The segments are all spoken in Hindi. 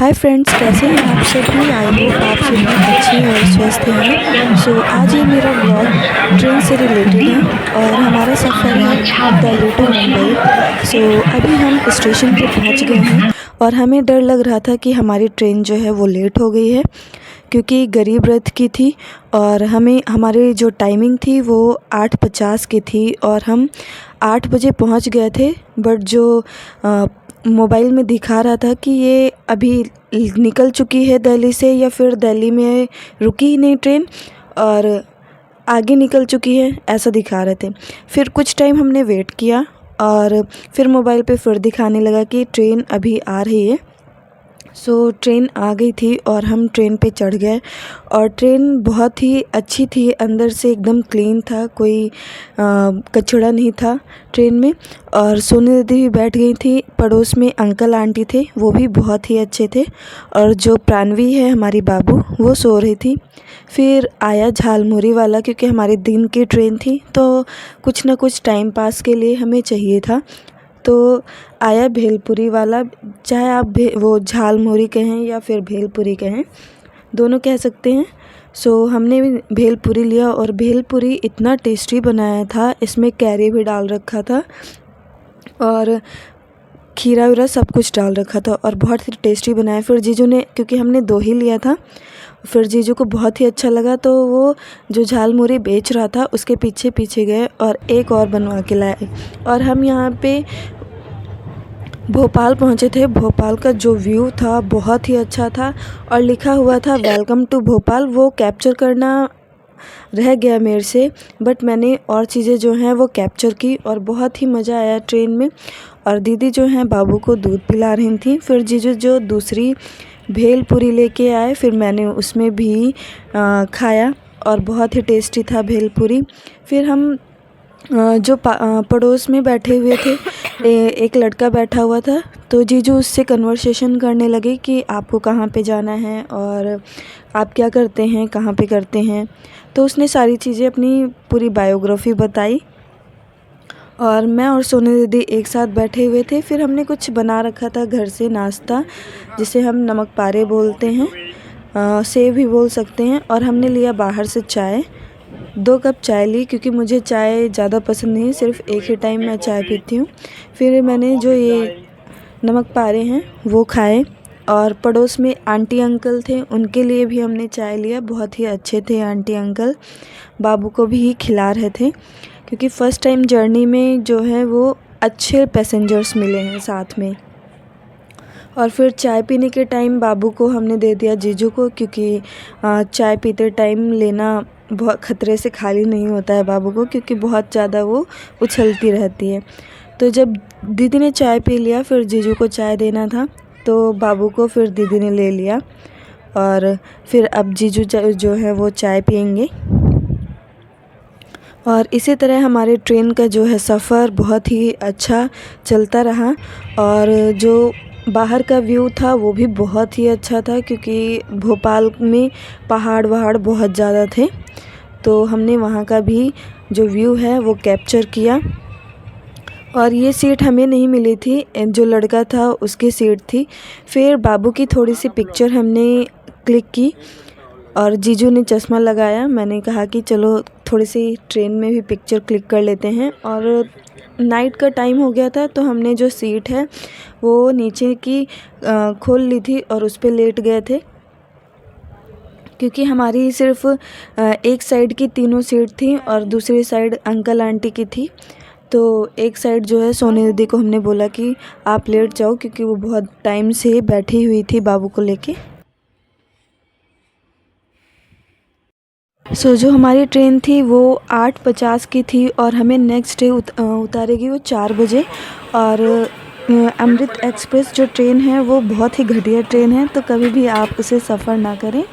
हाय फ्रेंड्स, कैसे हैं आप सभी। आई होप आप सभी अच्छे और स्वस्थ हैं। आज ये मेरा ब्लॉग ट्रेन से रिलेटेड है और हमारा सफ़र है दिल्ली टू मुंबई। अभी हम स्टेशन पे पहुंच गए हैं और हमें डर लग रहा था कि हमारी ट्रेन जो है वो लेट हो गई है, क्योंकि गरीब रथ की थी और हमारी जो टाइमिंग थी वो 8:50 की थी और हम 8 बजे पहुंच गए थे। बट जो मोबाइल में दिखा रहा था कि ये अभी निकल चुकी है दिल्ली से, या फिर दिल्ली में रुकी ही नहीं ट्रेन और आगे निकल चुकी है, ऐसा दिखा रहे थे। फिर कुछ टाइम हमने वेट किया और फिर मोबाइल पे फिर दिखाने लगा कि ट्रेन अभी आ रही है। ट्रेन आ गई थी और हम ट्रेन पे चढ़ गए और ट्रेन बहुत ही अच्छी थी, अंदर से एकदम क्लीन था, कोई कचरा नहीं था ट्रेन में। और सोनी दीदी भी बैठ गई थी, पड़ोस में अंकल आंटी थे, वो भी बहुत ही अच्छे थे। और जो प्राणवी है हमारी बाबू, वो सो रही थी। फिर आया झालमुरी वाला, क्योंकि हमारी दिन की ट्रेन थी तो कुछ ना कुछ टाइम पास के लिए हमें चाहिए था। तो आया भेलपुरी वाला, चाहे आप वो झालमुरी कहें या फिर भेलपुरी कहें, दोनों कह सकते हैं। हमने भी भेलपुरी लिया और भेलपुरी इतना टेस्टी बनाया था, इसमें कैरी भी डाल रखा था और खीरा वीरा सब कुछ डाल रखा था और बहुत ही टेस्टी बनाया। फिर जीजू ने, क्योंकि हमने 2 ही लिया था, फिर जीजू को बहुत ही अच्छा लगा तो वो जो झालमुरी बेच रहा था उसके पीछे पीछे गए और एक और बनवा के लाए। और हम यहाँ पे भोपाल पहुँचे थे। भोपाल का जो व्यू था बहुत ही अच्छा था और लिखा हुआ था वेलकम टू भोपाल, वो कैप्चर करना रह गया मेरे से, बट मैंने और चीज़ें जो हैं वो कैप्चर की और बहुत ही मज़ा आया ट्रेन में। और दीदी जो हैं बाबू को दूध पिला रही थी। फिर जीजू जो दूसरी भेलपुरी लेके आए, फिर मैंने उसमें भी खाया और बहुत ही टेस्टी था भेलपुरी। फिर हम जो पड़ोस में बैठे हुए थे, एक लड़का बैठा हुआ था, तो जीजू उससे कन्वर्सेशन करने लगे कि आपको कहाँ पे जाना है और आप क्या करते हैं, कहाँ पे करते हैं। तो उसने सारी चीज़ें, अपनी पूरी बायोग्राफी बताई और मैं और सोनी दीदी एक साथ बैठे हुए थे। फिर हमने कुछ बना रखा था घर से नाश्ता, जिसे हम नमक पारे बोलते हैं, सेव भी बोल सकते हैं। और हमने लिया बाहर से चाय, 2 कप चाय ली, क्योंकि मुझे चाय ज़्यादा पसंद नहीं है, सिर्फ़ एक ही टाइम मैं चाय पीती हूँ। फिर मैंने जो ये नमक पारे हैं वो खाए और पड़ोस में आंटी अंकल थे, उनके लिए भी हमने चाय लिया। बहुत ही अच्छे थे आंटी अंकल, बाबू को भी खिला रहे थे, क्योंकि फ़र्स्ट टाइम जर्नी में जो है वो अच्छे पैसेंजर्स मिले हैं साथ में। और फिर चाय पीने के टाइम बाबू को हमने दे दिया जीजू को, क्योंकि चाय पीते टाइम लेना बहुत ख़तरे से खाली नहीं होता है बाबू को, क्योंकि बहुत ज़्यादा वो उछलती रहती है। तो जब दीदी ने चाय पी लिया, फिर जीजू को चाय देना था, तो बाबू को फिर दीदी ने ले लिया और फिर अब जीजू जो है वो चाय पियेंगे। और इसी तरह हमारे ट्रेन का जो है सफ़र बहुत ही अच्छा चलता रहा। और जो बाहर का व्यू था वो भी बहुत ही अच्छा था, क्योंकि भोपाल में पहाड़ वहाड़ बहुत ज़्यादा थे, तो हमने वहाँ का भी जो व्यू है वो कैप्चर किया। और ये सीट हमें नहीं मिली थी, जो लड़का था उसकी सीट थी। फिर बाबू की थोड़ी सी पिक्चर हमने क्लिक की और जीजू ने चश्मा लगाया। मैंने कहा कि चलो थोड़ी सी ट्रेन में भी पिक्चर क्लिक कर लेते हैं। और नाइट का टाइम हो गया था, तो हमने जो सीट है वो नीचे की खोल ली थी और उस पर लेट गए थे, क्योंकि हमारी सिर्फ एक साइड की तीनों सीट थी और दूसरी साइड अंकल आंटी की थी। तो एक साइड जो है सोनी दीदी को हमने बोला कि आप लेट जाओ, क्योंकि वो बहुत टाइम से बैठी हुई थी बाबू को लेके। जो हमारी ट्रेन थी वो 8:50 की थी और हमें नेक्स्ट डे उतारेगी वो 4 बजे। और अमृत एक्सप्रेस जो ट्रेन है वो बहुत ही घटिया ट्रेन है, तो कभी भी आप उसे सफ़र ना करें।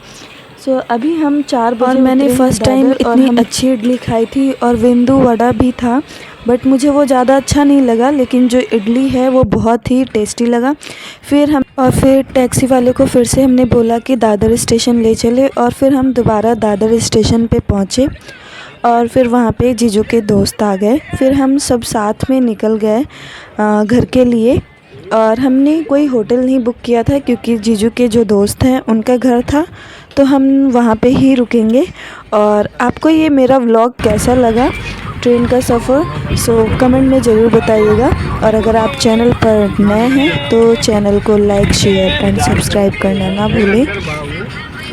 अभी हम 4 बजे, और मैंने फ़र्स्ट टाइम इतनी अच्छी इडली खाई थी और विंदु वड़ा भी था, बट मुझे वो ज़्यादा अच्छा नहीं लगा, लेकिन जो इडली है वो बहुत ही टेस्टी लगा। फिर टैक्सी वाले को फिर से हमने बोला कि दादर स्टेशन ले चले, और फिर हम दोबारा दादर स्टेशन पे पहुँचे और फिर वहाँ पे जीजू के दोस्त आ गए। फिर हम सब साथ में निकल गए घर के लिए। और हमने कोई होटल नहीं बुक किया था क्योंकि जीजू के जो दोस्त हैं उनका घर था, तो हम वहाँ पे ही रुकेंगे। और आपको ये मेरा व्लॉग कैसा लगा ट्रेन का सफ़र, सो कमेंट में ज़रूर बताइएगा। और अगर आप चैनल पर नए हैं तो चैनल को लाइक, शेयर एंड सब्सक्राइब करना ना भूलें।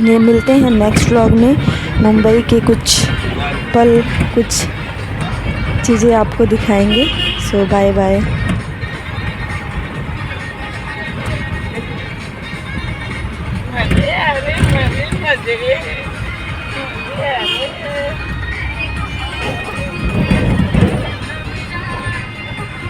ये मिलते हैं नेक्स्ट व्लॉग में। मुंबई के कुछ पल, कुछ चीज़ें आपको दिखाएंगे। So bye bye. Mày đi, mày đi, mày đi.